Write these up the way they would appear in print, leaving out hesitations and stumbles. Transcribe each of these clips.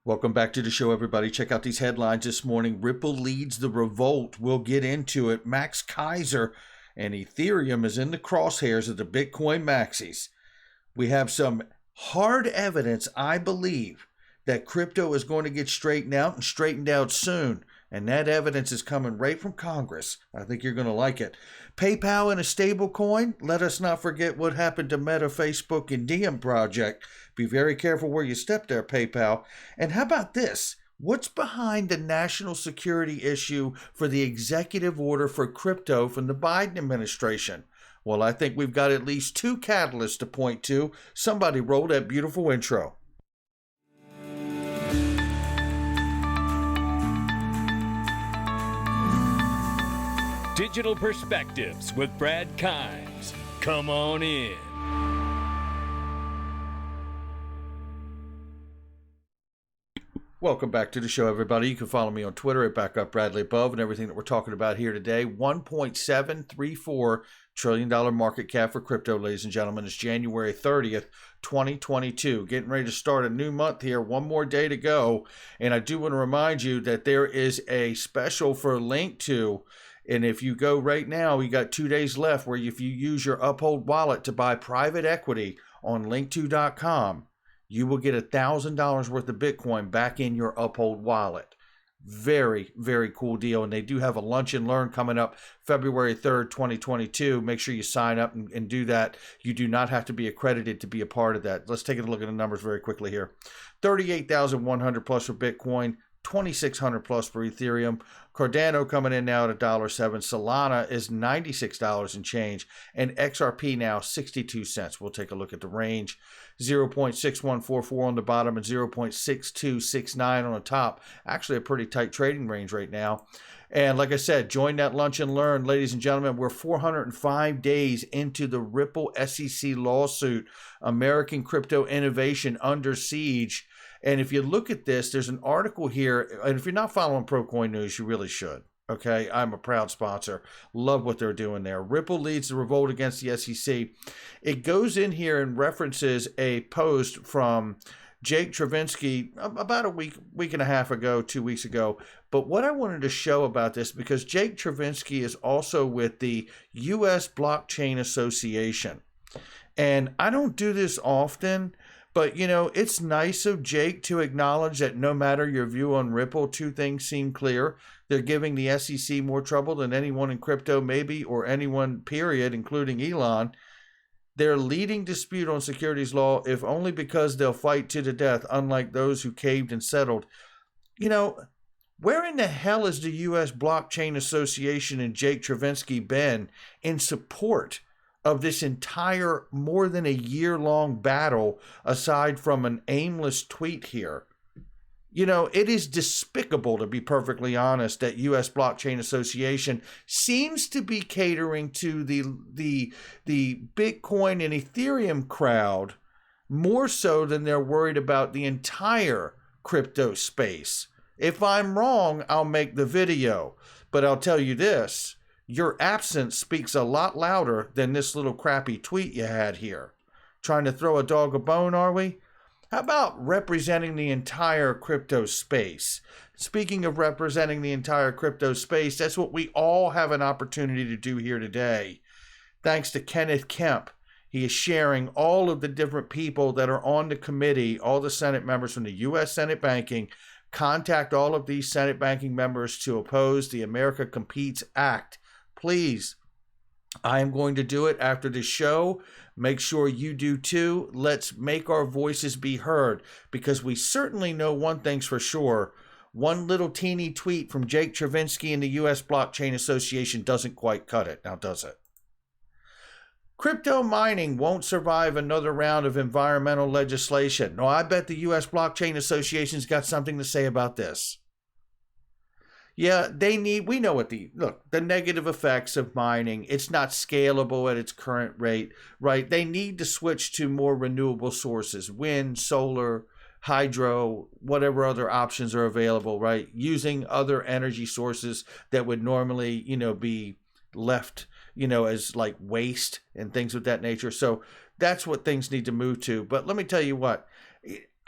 Welcome back to the show, everybody. Check out these headlines this morning. Ripple leads the revolt. We'll get into it. Max Kaiser and Ethereum is in the crosshairs of the Bitcoin maxis. We have some hard evidence, I believe, that crypto is going to get straightened out and straightened out soon. And that evidence is coming right from Congress. I think you're going to like it. PayPal and a stable coin. Let us not forget what happened to Meta, Facebook, and Diem Project. Be very careful where you step there, PayPal. And how about this? What's behind the national security issue for the executive order for crypto from the Biden administration? Well, I think we've got at least two catalysts to point to. Somebody roll that beautiful intro. Digital Perspectives with Brad Kimes. Come on in. Welcome back to the show, everybody. You can follow me on Twitter at BackUpBradleyAbove, and everything that we're talking about here today. $1.734 trillion market cap for crypto, ladies and gentlemen. It's January 30th, 2022. Getting ready to start a new month here. One more day to go. And I do want to remind you that there is a special for Link2. And if you go right now, you got 2 days left where if you use your Uphold wallet to buy private equity on link2.com, you will get $1,000 worth of Bitcoin back in your Uphold wallet. Very, very cool deal. And they do have a lunch and learn coming up February 3rd, 2022. Make sure you sign up and do that. You do not have to be accredited to be a part of that. Let's take a look at the numbers very quickly here. 38,100 plus for Bitcoin. 2,600 plus for Ethereum. Cardano coming in now at $1.07. Solana is $96 and change. And XRP now 62 cents. We'll take a look at the range. 0.6144 on the bottom and 0.6269 on the top. Actually a pretty tight trading range right now. And like I said, join that lunch and learn, ladies and gentlemen. We're 405 days into the Ripple SEC lawsuit. American crypto innovation under siege. And if you look at this, there's an article here, and if you're not following ProCoin News, you really should. Okay, I'm a proud sponsor. Love what they're doing there. Ripple leads the revolt against the SEC. It goes in here and references a post from Jake Travinsky about a week and a half ago, 2 weeks ago. But what I wanted to show about this, because Jake Travinsky is also with the U.S. Blockchain Association. And I don't do this often, but, you know, it's nice of Jake to acknowledge that no matter your view on Ripple, two things seem clear. They're giving the SEC more trouble than anyone in crypto, maybe, or anyone, period, including Elon. Their leading dispute on securities law, if only because they'll fight to the death, unlike those who caved and settled. You know, where in the hell is the U.S. Blockchain Association and Jake Travinsky been in support of this entire more than a year-long battle, aside from an aimless tweet here? You know, it is despicable, to be perfectly honest, that U.S. Blockchain Association seems to be catering to the Bitcoin and Ethereum crowd more so than they're worried about the entire crypto space. If I'm wrong, I'll make the video, but I'll tell you this. Your absence speaks a lot louder than this little crappy tweet you had here. Trying to throw a dog a bone, are we? How about representing the entire crypto space? Speaking of representing the entire crypto space, that's what we all have an opportunity to do here today. Thanks to Kenneth Kemp. He is sharing all of the different people that are on the committee, all the Senate members from the U.S. Senate Banking. Contact all of these Senate Banking members to oppose the America Competes Act. Please, I am going to do it after the show. Make sure you do too. Let's make our voices be heard, because we certainly know one thing's for sure. One little teeny tweet from Jake Travinsky and the U.S. Blockchain Association doesn't quite cut it, now does it? Crypto mining won't survive another round of environmental legislation. No, I bet the U.S. Blockchain Association's got something to say about this. Yeah, we know what the negative effects of mining. It's not scalable at its current rate, right? They need to switch to more renewable sources, wind, solar, hydro, whatever other options are available, right? Using other energy sources that would normally, be left, as like waste and things of that nature. So that's what things need to move to. But let me tell you what,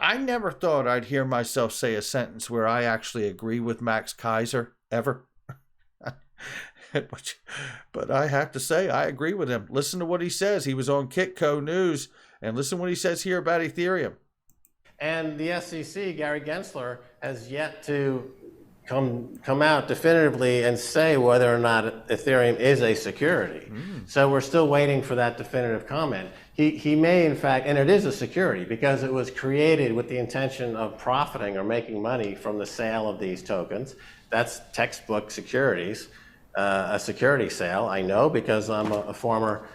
I never thought I'd hear myself say a sentence where I actually agree with Max Kaiser ever. But I have to say, I agree with him. Listen to what he says. He was on Kitco News, and listen to what he says here about Ethereum. And the SEC, Gary Gensler, has yet to come out definitively and say whether or not Ethereum is a security. So we're still waiting for that definitive comment. He may, in fact, and it is a security because it was created with the intention of profiting or making money from the sale of these tokens. That's textbook securities, a security sale. I know because I'm a former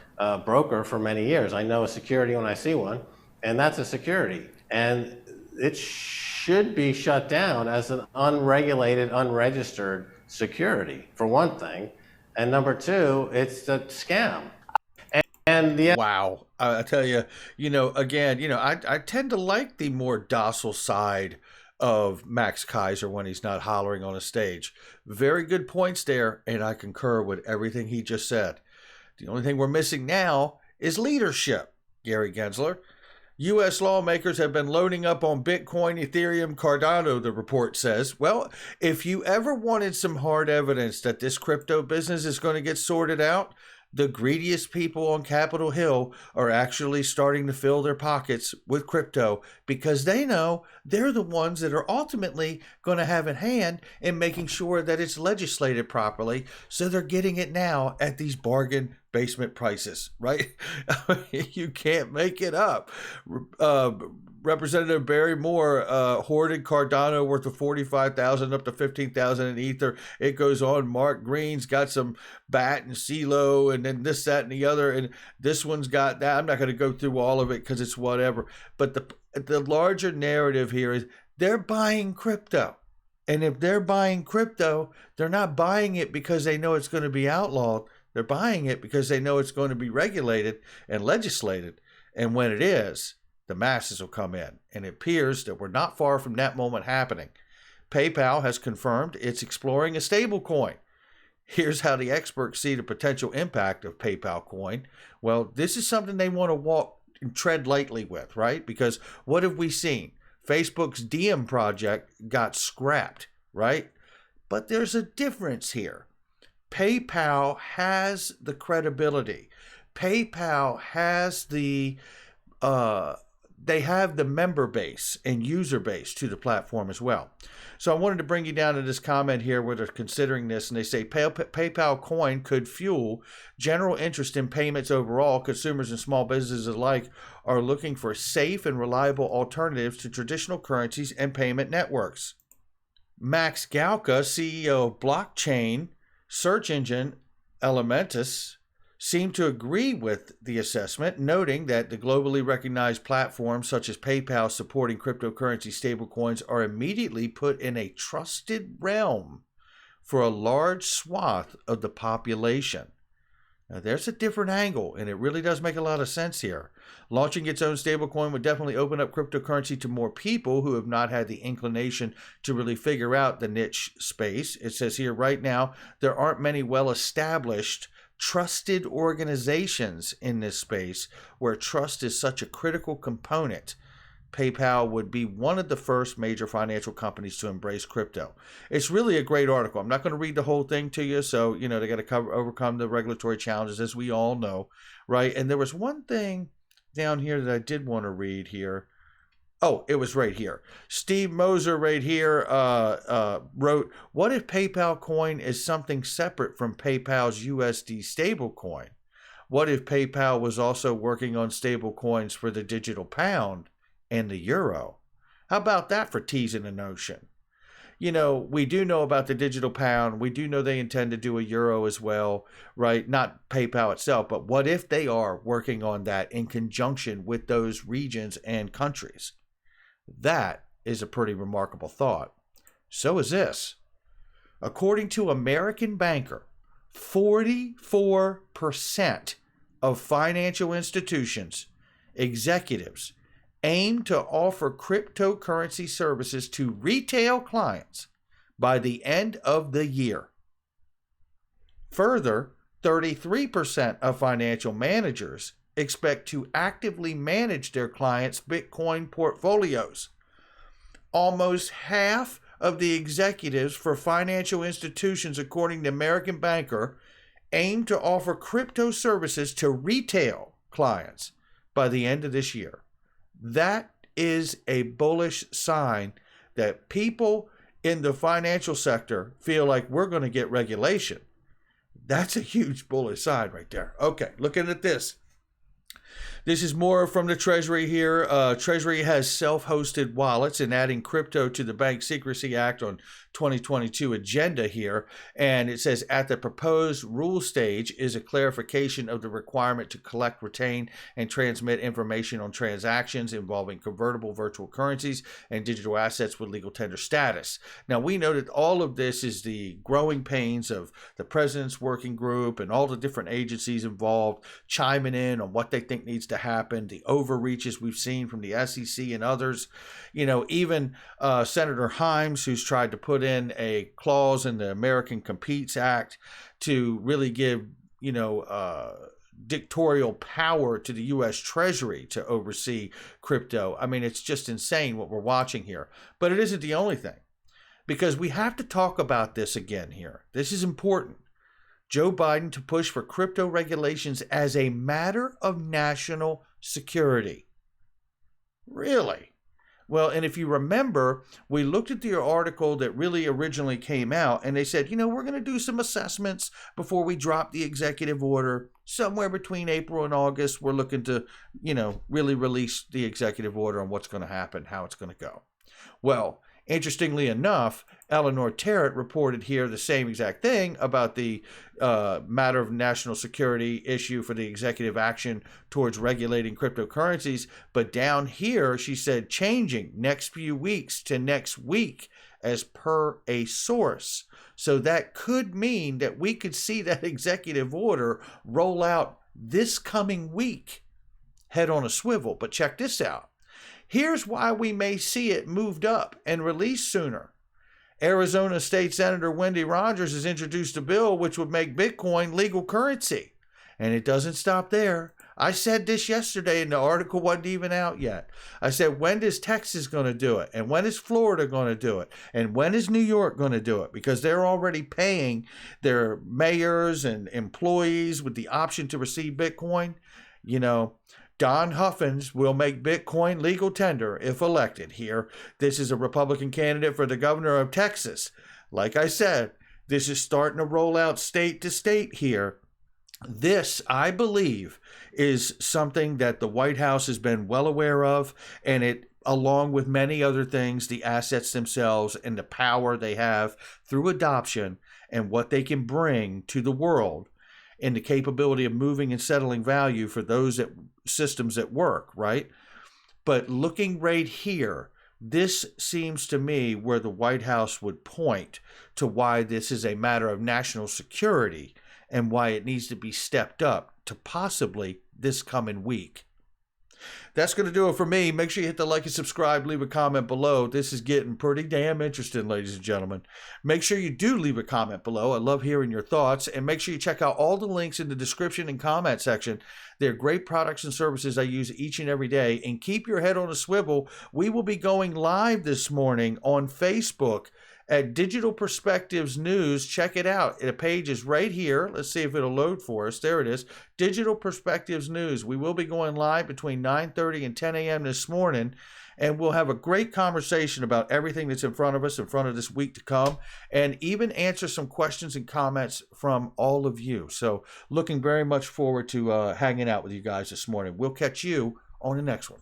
broker for many years. I know a security when I see one, and that's a security. And it should be shut down as an unregulated, unregistered security, for one thing. And number two, it's a scam. And the Wow. I tell you, again, I tend to like the more docile side of Max Kaiser when he's not hollering on a stage. Very good points there, and I concur with everything he just said. The only thing we're missing now is leadership, Gary Gensler. U.S. lawmakers have been loading up on Bitcoin, Ethereum, Cardano, the report says. Well, if you ever wanted some hard evidence that this crypto business is going to get sorted out, the greediest people on Capitol Hill are actually starting to fill their pockets with crypto because they know they're the ones that are ultimately going to have a hand in making sure that it's legislated properly. So they're getting it now at these bargain basement prices, right? You can't make it up. Representative Barry Moore hoarded Cardano worth of $45,000 up to $15,000 in Ether. It goes on. Mark Green's got some BAT and CeeLo and then this, that, and the other. And this one's got that. I'm not going to go through all of it because it's whatever. But the larger narrative here is they're buying crypto. And if they're buying crypto, they're not buying it because they know it's going to be outlawed. They're buying it because they know it's going to be regulated and legislated. And when it is, the masses will come in. And it appears that we're not far from that moment happening. PayPal has confirmed it's exploring a stable coin. Here's how the experts see the potential impact of PayPal coin. Well, this is something they want to walk and tread lightly with, right? Because what have we seen? Facebook's Diem project got scrapped, right? But there's a difference here. PayPal has the credibility. PayPal has they have the member base and user base to the platform as well. So I wanted to bring you down to this comment here where they're considering this, and they say PayPal coin could fuel general interest in payments overall. Consumers and small businesses alike are looking for safe and reliable alternatives to traditional currencies and payment networks. Max Galka, CEO of blockchain search engine Elementus, seemed to agree with the assessment, noting that the globally recognized platforms such as PayPal supporting cryptocurrency stablecoins are immediately put in a trusted realm for a large swath of the population. Now, there's a different angle, and it really does make a lot of sense here. Launching its own stablecoin would definitely open up cryptocurrency to more people who have not had the inclination to really figure out the niche space. It says here right now, there aren't many well-established, trusted organizations in this space where trust is such a critical component. PayPal would be one of the first major financial companies to embrace crypto. It's really a great article. I'm not going to read the whole thing to you. So, they got to overcome the regulatory challenges, as we all know, right? And there was one thing down here that I did want to read here. Oh, it was right here. Steve Moser right here wrote, what if PayPal coin is something separate from PayPal's USD stablecoin? What if PayPal was also working on stable coins for the digital pound and the euro? How about that for teasing a notion? We do know about the digital pound. We do know they intend to do a euro as well, right? Not PayPal itself, but what if they are working on that in conjunction with those regions and countries? That is a pretty remarkable thought. So is this. According to American Banker, 44% of financial institutions, executives, aim to offer cryptocurrency services to retail clients by the end of the year. Further, 33% of financial managers expect to actively manage their clients' Bitcoin portfolios almost half of the executives for financial institutions, according to American Banker, aim to offer crypto services to retail clients by the end of this year. That is a bullish sign that people in the financial sector feel like we're going to get regulation. That's a huge bullish sign right there. Okay, looking at this. This is more from the Treasury here. Treasury has self-hosted wallets and adding crypto to the Bank Secrecy Act on 2022 agenda here. And it says at the proposed rule stage is a clarification of the requirement to collect, retain, and transmit information on transactions involving convertible virtual currencies and digital assets with legal tender status. Now, we know that all of this is the growing pains of the President's Working Group and all the different agencies involved chiming in on what they think needs to happen, the overreaches we've seen from the SEC and others. You know, even Senator Himes, who's tried to put in a clause in the American Competes Act to really give, dictatorial power to the U.S. Treasury to oversee crypto. I mean, it's just insane what we're watching here. But it isn't the only thing, because we have to talk about this again here. This is important. Joe Biden to push for crypto regulations as a matter of national security. Really? Well, and if you remember, we looked at the article that really originally came out, and they said, we're going to do some assessments before we drop the executive order. Somewhere between April and August, we're looking to, really release the executive order on what's going to happen, how it's going to go. Well, interestingly enough, Eleanor Terrett reported here the same exact thing about the matter of national security issue for the executive action towards regulating cryptocurrencies. But down here, she said changing next few weeks to next week as per a source. So that could mean that we could see that executive order roll out this coming week. Head on a swivel. But check this out. Here's why we may see it moved up and released sooner. Arizona State Senator Wendy Rogers has introduced a bill which would make Bitcoin legal currency. And it doesn't stop there. I said this yesterday and the article wasn't even out yet. I said, when is Texas going to do it? And when is Florida going to do it? And when is New York going to do it? Because they're already paying their mayors and employees with the option to receive Bitcoin. Don Huffins will make Bitcoin legal tender if elected here. This is a Republican candidate for the governor of Texas. Like I said, this is starting to roll out state to state here. This, I believe, is something that the White House has been well aware of, and it, along with many other things, the assets themselves and the power they have through adoption and what they can bring to the world, and the capability of moving and settling value for those systems that work, right? But looking right here, this seems to me where the White House would point to why this is a matter of national security and why it needs to be stepped up to possibly this coming week. That's going to do it for me. Make sure you hit the like and subscribe, leave a comment below. This is getting pretty damn interesting, ladies and gentlemen. Make sure you do leave a comment below. I love hearing your thoughts. And make sure you check out all the links in the description and comment section. They're great products and services I use each and every day. And keep your head on a swivel. We will be going live this morning on Facebook at Digital Perspectives News. Check it out. The page is right here. Let's see if it'll load for us. There it is. Digital Perspectives News. We will be going live between 9:30 and 10 a.m. this morning, and we'll have a great conversation about everything that's in front of us, in front of this week to come, and even answer some questions and comments from all of you. So looking very much forward to hanging out with you guys this morning. We'll catch you on the next one.